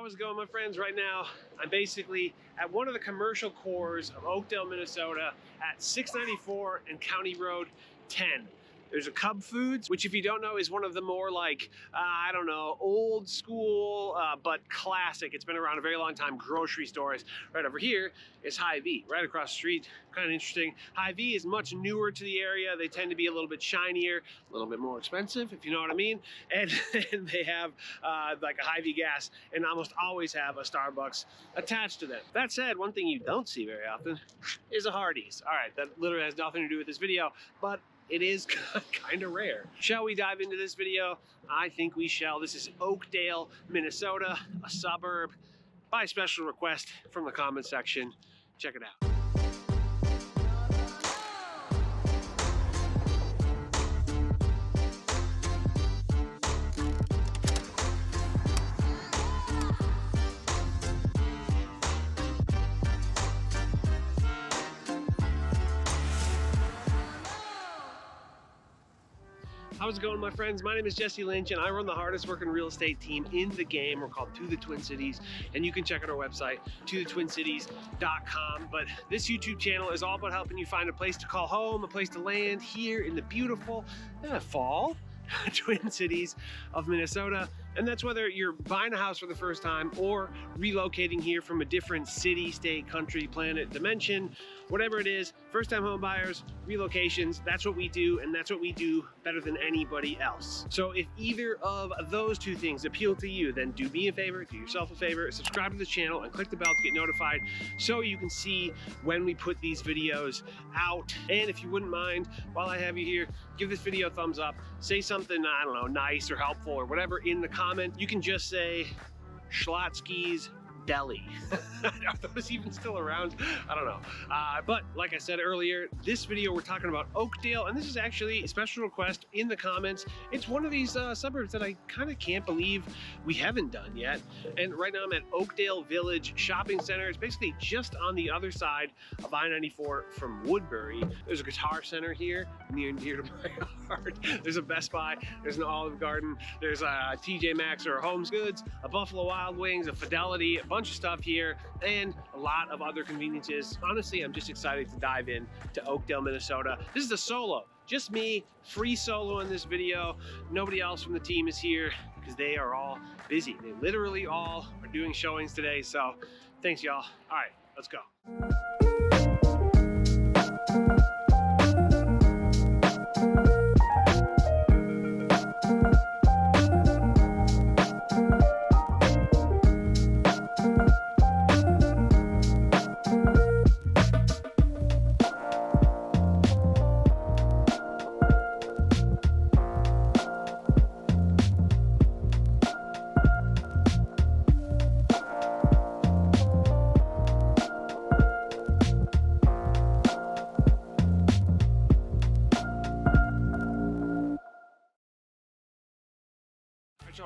How's it going, my friends? Right now, I'm basically at one of the commercial cores of Oakdale, Minnesota at 694 and County Road 10. There's a Cub Foods, which if you don't know is one of the more like, I don't know, old school, but classic. It's been around a very long time grocery stores. Right over here is Hy-Vee, right across the street. Kind of interesting. Hy-Vee is much newer to the area. They tend to be a little bit shinier, a little bit more expensive, if you know what I mean. And they have like a Hy-Vee gas and almost always have a Starbucks attached to them. That said, one thing you don't see very often is a Hardee's. All right, that literally has nothing to do with this video, but it is kind of rare. Shall we dive into this video? I think we shall. This is Oakdale, Minnesota, a suburb, by special request from the comment section. Check it out. How's it going, my friends? My name is Jesse Lynch and I run the hardest working real estate team in the game. We're called To the Twin Cities, and you can check out our website, tothetwincities.com. But this YouTube channel is all about helping you find a place to call home, a place to land here in the beautiful fall Twin Cities of Minnesota. And that's whether you're buying a house for the first time or relocating here from a different city, state, country, planet, dimension, whatever it is. First-time home buyers, relocations, that's what we do, and that's what we do better than anybody else. So if either of those two things appeal to you, then do me a favor, do yourself a favor, subscribe to the channel and click the bell to get notified so you can see when we put these videos out. And if you wouldn't mind, while I have you here, give this video a thumbs up, say something, I don't know, nice or helpful or whatever in the comment. You can just say Schlotsky's Deli. Are those even still around? I don't know. But like I said earlier, this video we're talking about Oakdale, and this is actually a special request in the comments. It's one of these suburbs that I kind of can't believe we haven't done yet. And right now I'm at Oakdale Village Shopping Center. It's basically just on the other side of I-94 from Woodbury. There's a Guitar Center here, near and dear to my heart. There's a Best Buy, there's an Olive Garden, there's a TJ Maxx or a Homes Goods, a Buffalo Wild Wings, a Fidelity, a bunch of stuff here, and a lot of other conveniences. Honestly, I'm just excited to dive in to Oakdale, Minnesota. This is a solo, just me, free solo in this video. Nobody else from the team is here because they are all busy. They literally all are doing showings today. So thanks, y'all. All right, let's go.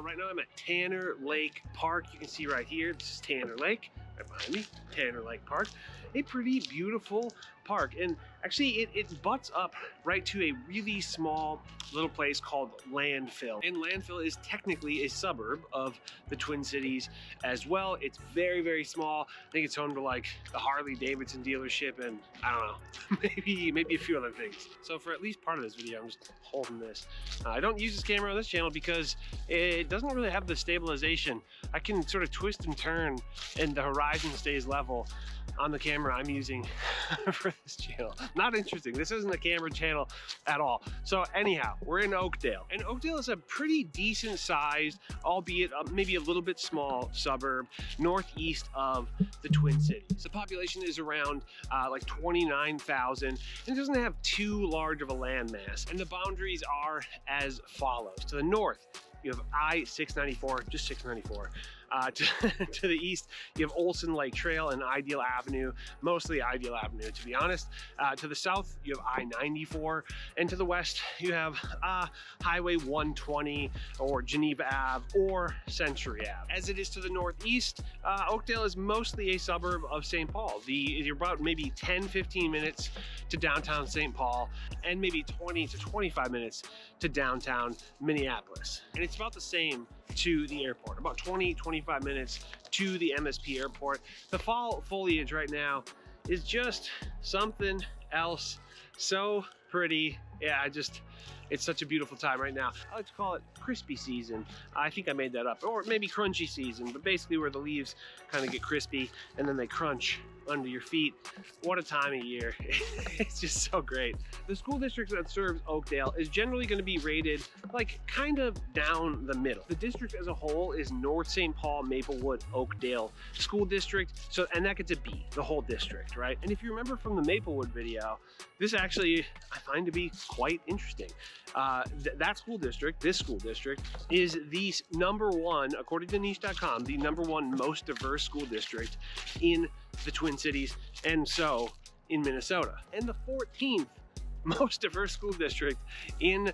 Right now I'm at Tanner Lake Park. You can see right here, this is Tanner Lake, right behind me, Tanner Lake Park. A pretty beautiful park, and actually it butts up right to a really small little place called Landfill. And Landfill is technically a suburb of the Twin Cities as well. It's very, very small. I think it's home to like the Harley Davidson dealership and I don't know, maybe a few other things. So for at least part of this video, I'm just holding this. I don't use this camera on this channel because it doesn't really have the stabilization. I can sort of twist and turn and the horizon stays level on the camera I'm using for this channel. Not interesting. This isn't a camera channel at all. So anyhow, we're in Oakdale, and Oakdale is a pretty decent sized, albeit maybe a little bit small suburb northeast of the Twin Cities. The population is around like 29,000 and it doesn't have too large of a landmass. And the boundaries are as follows. To the north, you have I-694, just 694. To the east, you have Olson Lake Trail and Ideal Avenue, mostly Ideal Avenue, to be honest. To the south, you have I-94, and to the west, you have Highway 120 or Geneva Ave or Century Ave. As it is to the northeast, Oakdale is mostly a suburb of St. Paul. You're about maybe 10-15 minutes to downtown St. Paul and maybe 20 to 25 minutes to downtown Minneapolis. And it's about the same to the airport, about 20-25 minutes to the MSP airport. The fall foliage right now is just something else. So pretty. Yeah, it's such a beautiful time right now. I like to call it crispy season. I think I made that up. Or maybe crunchy season, but basically where the leaves kind of get crispy and then they crunch under your feet. What a time of year. It's just so great. The school district that serves Oakdale is generally going to be rated like kind of down the middle. The district as a whole is North St. Paul, Maplewood, Oakdale School District. So, and that gets a B, the whole district, right? And if you remember from the Maplewood video, this actually I find to be quite interesting. That school district, this school district, is the #1, according to niche.com, the #1 most diverse school district in the Twin Cities, and so in Minnesota, and the 14th most diverse school district in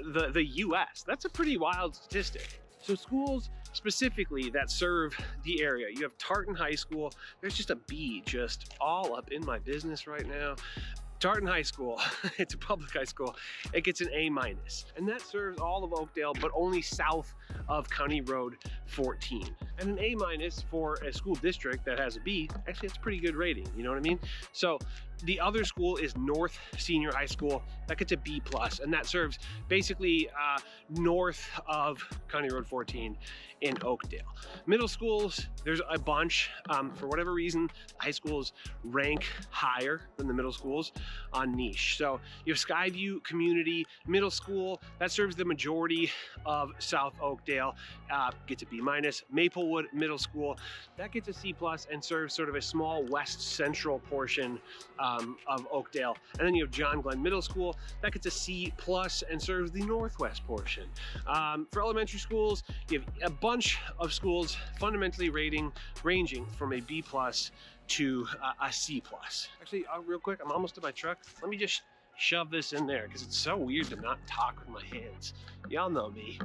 the US. That's a pretty wild statistic. So schools specifically that serve the area, you have Tartan High School. There's just a B just all up in my business right now. Tartan High School, it's a public high school, it gets an A-, and that serves all of Oakdale, but only south of County Road 14. And an A- for a school district that has a B, actually it's a pretty good rating, you know what I mean? So the other school is North Senior High School, that gets a B+, and that serves basically north of County Road 14 in Oakdale. Middle schools, there's a bunch. For whatever reason, high schools rank higher than the middle schools on niche. So you have Skyview Community Middle School, that serves the majority of South Oakdale, gets a B-. Maplewood Middle School, that gets a C+ and serves sort of a small west central portion of Oakdale. And then you have John Glenn Middle School, that gets a C+ and serves the northwest portion. For elementary schools, you have a bunch of schools fundamentally ranging from a B+ to a C+. Actually, real quick, I'm almost to my truck. Let me just shove this in there because it's so weird to not talk with my hands. Y'all know me.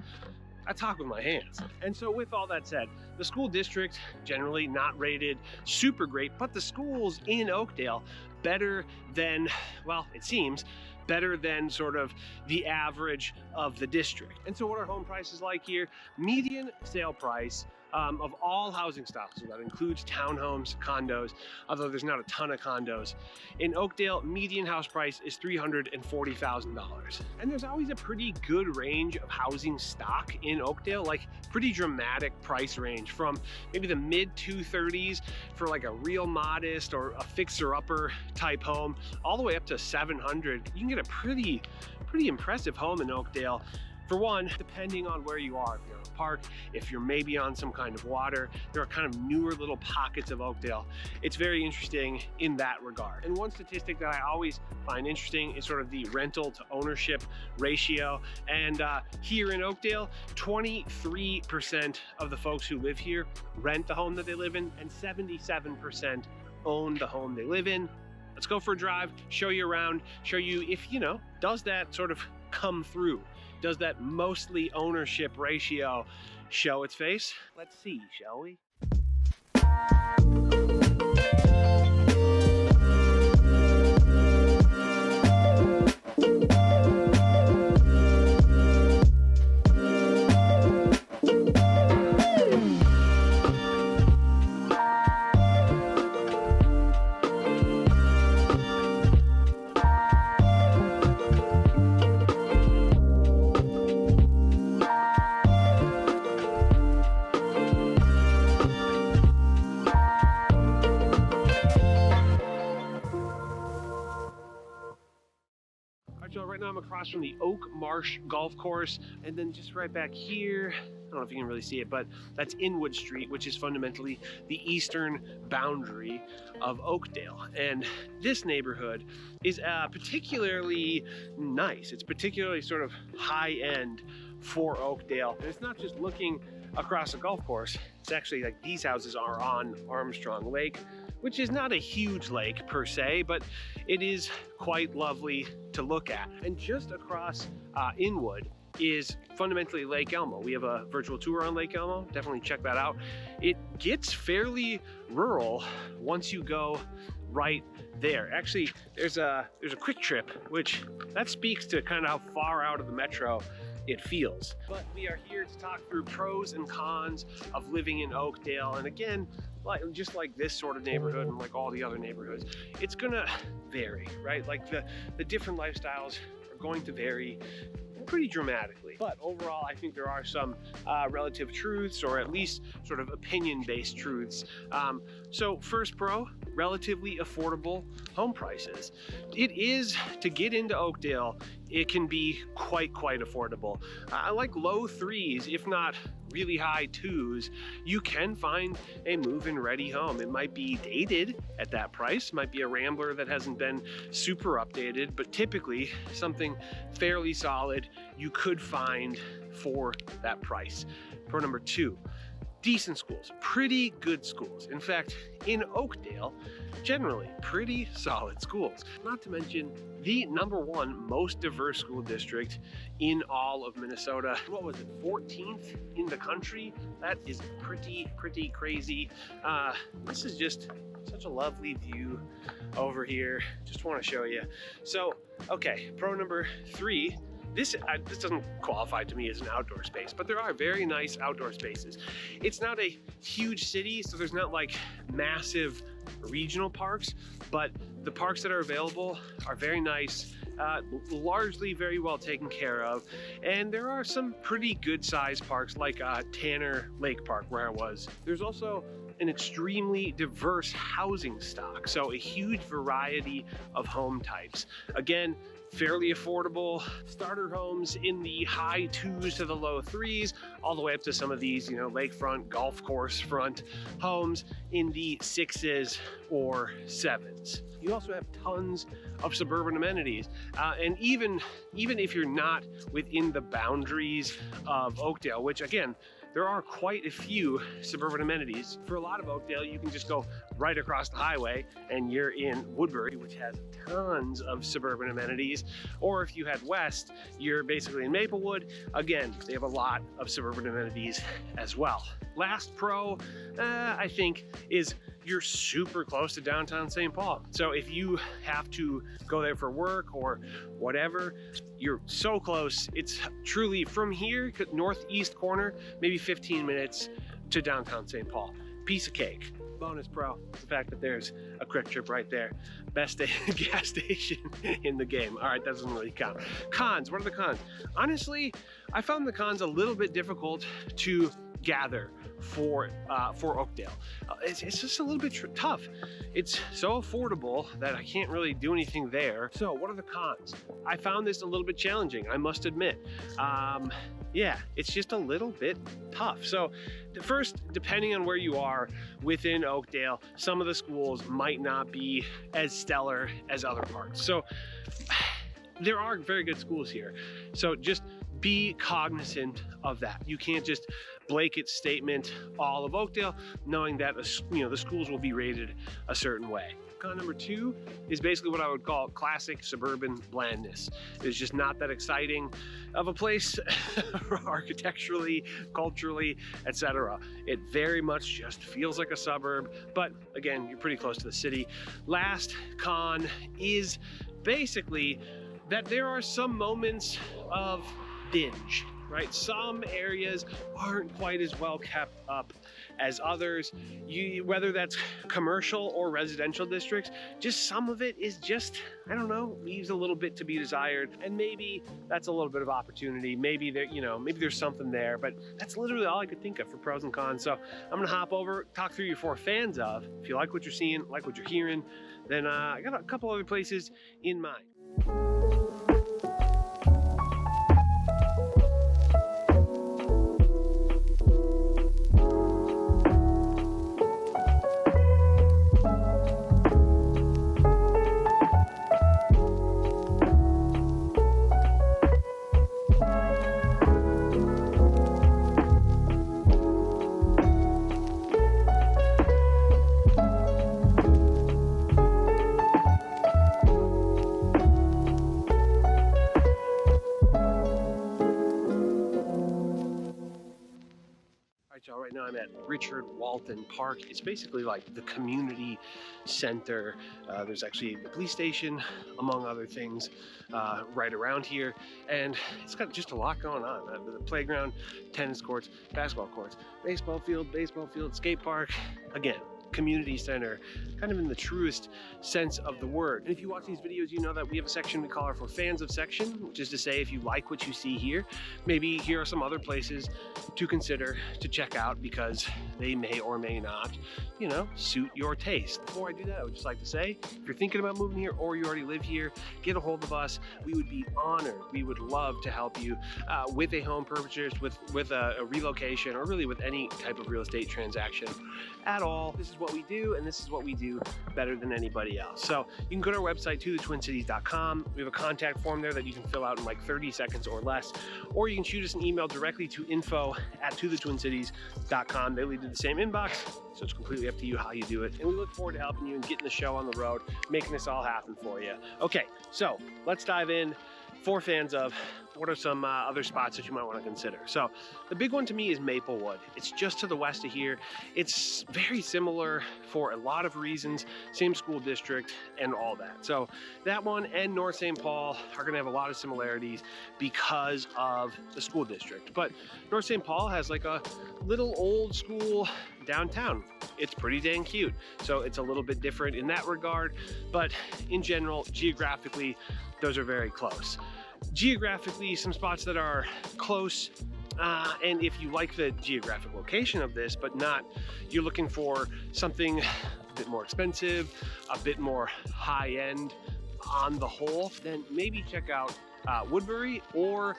I talk with my hands. And so with all that said, the school district generally not rated super great, but the schools in Oakdale better than, well, it seems, better than sort of the average of the district. And so what are home prices like here? Median sale price of all housing styles, so that includes townhomes, condos, although there's not a ton of condos. In Oakdale, median house price is $340,000. And there's always a pretty good range of housing stock in Oakdale, like pretty dramatic price range from maybe the mid 230s for like a real modest or a fixer-upper type home, all the way up to 700. You can get a pretty impressive home in Oakdale. For one, depending on where you are, if you're in a park, if you're maybe on some kind of water, there are kind of newer little pockets of Oakdale. It's very interesting in that regard. And one statistic that I always find interesting is sort of the rental to ownership ratio. And here in Oakdale, 23% of the folks who live here rent the home that they live in, and 77% own the home they live in. Let's go for a drive, show you around, show you if, does that sort of come through? Does that mostly ownership ratio show its face? Let's see, shall we? Right now I'm across from the Oak Marsh Golf Course, and then just right back here, I don't know if you can really see it, but that's Inwood Street, which is fundamentally the eastern boundary of Oakdale. And this neighborhood is particularly nice. It's particularly sort of high-end for Oakdale. And it's not just looking across a golf course. It's actually like these houses are on Armstrong Lake, which is not a huge lake per se, but it is quite lovely to look at. And just across Inwood is fundamentally Lake Elmo. We have a virtual tour on Lake Elmo. Definitely check that out. It gets fairly rural once you go right there. Actually, there's a quick trip, which that speaks to kind of how far out of the metro it feels. But we are here to talk through pros and cons of living in Oakdale. And again, just like this sort of neighborhood and like all the other neighborhoods, it's gonna vary, right? Like the different lifestyles are going to vary pretty dramatically. But overall, I think there are some relative truths, or at least sort of opinion-based truths. So first pro, relatively affordable home prices. It is, to get into Oakdale, it can be quite affordable. I like low threes, if not really high twos. You can find a move-in ready home. It might be dated at that price, might be a Rambler that hasn't been super updated, but typically something fairly solid you could find for that price. Pro number two, decent schools, pretty good schools. In fact, in Oakdale, generally pretty solid schools. Not to mention the #1 most diverse school district in all of Minnesota. What was it, 14th in the country? That is pretty crazy. This is just such a lovely view over here. Just want to show you. So, okay, pro number three. This doesn't qualify to me as an outdoor space, but there are very nice outdoor spaces. It's not a huge city, so there's not like massive regional parks, but the parks that are available are very nice, largely very well taken care of. And there are some pretty good sized parks like Tanner Lake Park, where I was. There's also an extremely diverse housing stock, so a huge variety of home types. Again, fairly affordable starter homes in the high twos to the low threes, all the way up to some of these, lakefront, golf course front homes in the 6s or 7s. You also have tons of suburban amenities. And even if you're not within the boundaries of Oakdale, which again, there are quite a few suburban amenities. For a lot of Oakdale, you can just go right across the highway and you're in Woodbury, which has tons of suburban amenities. Or if you head west, you're basically in Maplewood. Again, they have a lot of suburban amenities as well. Last pro, I think, is you're super close to downtown St. Paul. So if you have to go there for work or whatever, you're so close. It's truly from here, northeast corner, maybe 15 minutes to downtown St. Paul. Piece of cake. Bonus pro, the fact that there's a Quick Trip right there. Best gas station in the game. All right, that doesn't really count. Cons, what are the cons? Honestly, I found the cons a little bit difficult to gather for Oakdale. It's just a little bit tough. It's so affordable that I can't really do anything there. So what are the cons? I found this a little bit challenging, I must admit. Yeah, it's just a little bit tough. So first, depending on where you are within Oakdale, some of the schools might not be as stellar as other parts. So there are very good schools here. So just be cognizant of that. You can't just blanket statement all of Oakdale, knowing that the schools will be rated a certain way. Con number two is basically what I would call classic suburban blandness. It's just not that exciting of a place architecturally, culturally, etc. It very much just feels like a suburb, but again, you're pretty close to the city. Last con is basically that there are some moments of binge, right? Some areas aren't quite as well kept up as others. Whether that's commercial or residential districts, just some of it is just, I don't know, leaves a little bit to be desired. And maybe that's a little bit of opportunity. Maybe maybe there's something there, but that's literally all I could think of for pros and cons. So I'm gonna hop over, talk through your 4 fans of. If you like what you're seeing, like what you're hearing, then I got a couple other places in mind. Richard Walton Park. It's basically like the community center. There's actually the police station, among other things, right around here. And it's got just a lot going on. The playground, tennis courts, basketball courts, baseball field, skate park. Again, community center, kind of in the truest sense of the word. And if you watch these videos, you know that we have a section we call our For Fans of section, which is to say, if you like what you see here, maybe here are some other places to consider to check out because they may or may not, you know, suit your taste. Before I do that, I would just like to say, if you're thinking about moving here or you already live here, get a hold of us. We would be honored. We would love to help you with a home purchase, with a relocation, or really with any type of real estate transaction at all. This is what we do, and this is what we do better than anybody else. So you can go to our website, tothetwincities.com. We have a contact form there that you can fill out in like 30 seconds or less, or you can shoot us an email directly to info@tothetwincities.com. They lead to the same inbox, so it's completely up to you how you do it. And we look forward to helping you and getting the show on the road, making this all happen for you. Okay, so let's dive in. For fans of, what are some other spots that you might want to consider? So the big one to me is Maplewood. It's just to the west of here. It's very similar for a lot of reasons, same school district and all that. So that one and North St. Paul are gonna have a lot of similarities because of the school district. But North St. Paul has like a little old school downtown. It's pretty dang cute. So it's a little bit different in that regard, but in general, geographically, those are very close. Geographically, some spots that are close, and if you like the geographic location of this, but not, you're looking for something a bit more expensive, a bit more high-end on the whole, then maybe check out Woodbury or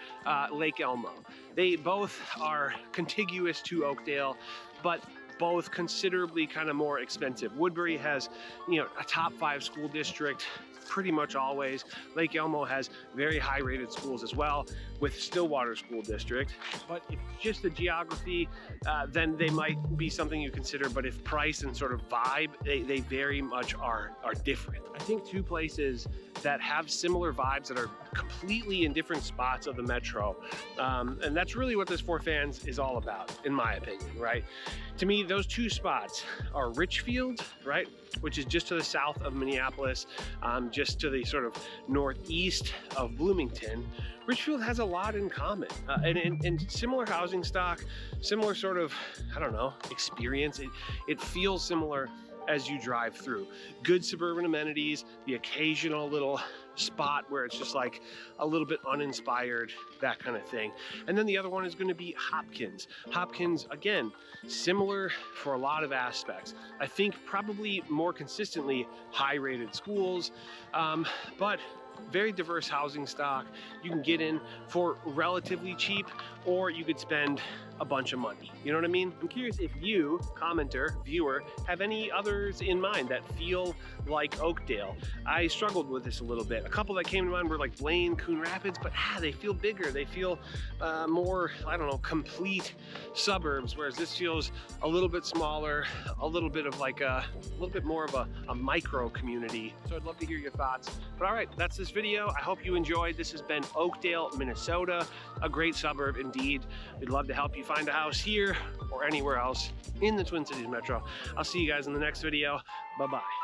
Lake Elmo. They both are contiguous to Oakdale, but both considerably kind of more expensive. Woodbury has, you know, a top 5 school district pretty much always. Lake Elmo has very high rated schools as well, with Stillwater School District. But if just the geography, then they might be something you consider. But if price and sort of vibe, they very much are different. I think two places that have similar vibes that are completely in different spots of the metro. And that's really what this For Fans is all about, in my opinion, right? To me, those two spots are Richfield, right? Which is just to the south of Minneapolis, just to the sort of northeast of Bloomington. Richfield has a lot in common, and similar housing stock, similar sort of, I don't know, experience. It feels similar as you drive through. Good suburban amenities, the occasional little spot where it's just like a little bit uninspired, that kind of thing. And then the other one is going to be Hopkins. Hopkins, again, similar for a lot of aspects. I think probably more consistently high-rated schools, but very diverse housing stock. You can get in for relatively cheap, or you could spend a bunch of money. You know what I mean? I'm curious if you, commenter, viewer, have any others in mind that feel like Oakdale. I struggled with this a little bit. A couple that came to mind were like Blaine, Coon Rapids, but they feel bigger. They feel more, I don't know, complete suburbs, whereas this feels a little bit smaller, a little bit of like a little bit more of a micro community. So I'd love to hear your thoughts. But all right, that's this video. I hope you enjoyed. This has been Oakdale, Minnesota, a great suburb indeed. We'd love to help you find a house here or anywhere else in the Twin Cities Metro. I'll see you guys in the next video. Bye-bye.